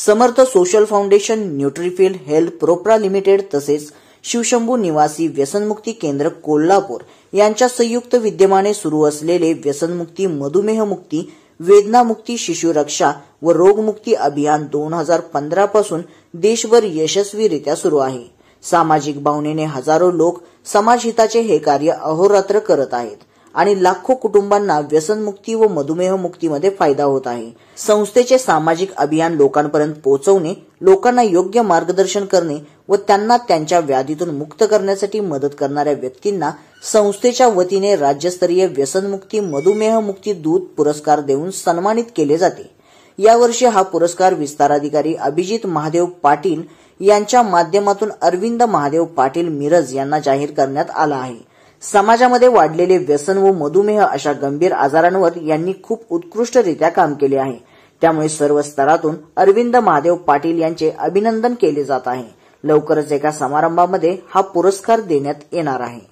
समर्थ social foundation, न्यूट्रीफिल health प्रोप्रा limited तसेच शिवशंभू निवासी व्यसनमुक्ती केंद्र कोल्हापूर यांच्या संयुक्त विद्यमाने सुरू असलेले व्यसनमुक्ती, मधुमेहमुक्ती, वेदनामुक्ती, शिशुरक्षा व रोगमुक्ती अभियान 2015 पासून देशभर यशस्वीरित्या सुरू आहे। सामाजिक भावनेने हजारो लोक समाजहिताचे हे कार्य अहोरात्र करत आहेत आणि लाखो कुटुंबांना व्यसनमुक्ती व मधुमेहमुक्तीमध्ये फायदा होत आहे। संस्थेचे सामाजिक अभियान लोकांपर्यंत पोहोचवणे, लोकांना योग्य मार्गदर्शन करणे व त्यांना त्यांच्या व्याधीतून मुक्त करण्यासाठी मदत करणाऱ्या व्यक्तींना संस्थेच्या वतीने राज्यस्तरीय व्यसनमुक्ती, मधुमेहमुक्ती दूत पुरस्कार देऊन सन्मानित केले जाते। यावर्षी हा पुरस्कार विस्ताराधिकारी अभिजित महादेव पाटील यांच्या माध्यमातून अरविंद महादेव पाटील मिरज यांना जाहीर करण्यात आला आहे। समाजामध्ये वाढलेले व्यसन व मधुमेह अशा गंभीर आजारांवर यांनी खूप उत्कृष्टरित्या काम केले आहे। त्यामुळे सर्व स्तरातून अरविंद महादेव पाटील यांचे अभिनंदन केले जात आहे। लवकरच एका समारंभामध्ये हा पुरस्कार देण्यात येणार आहे।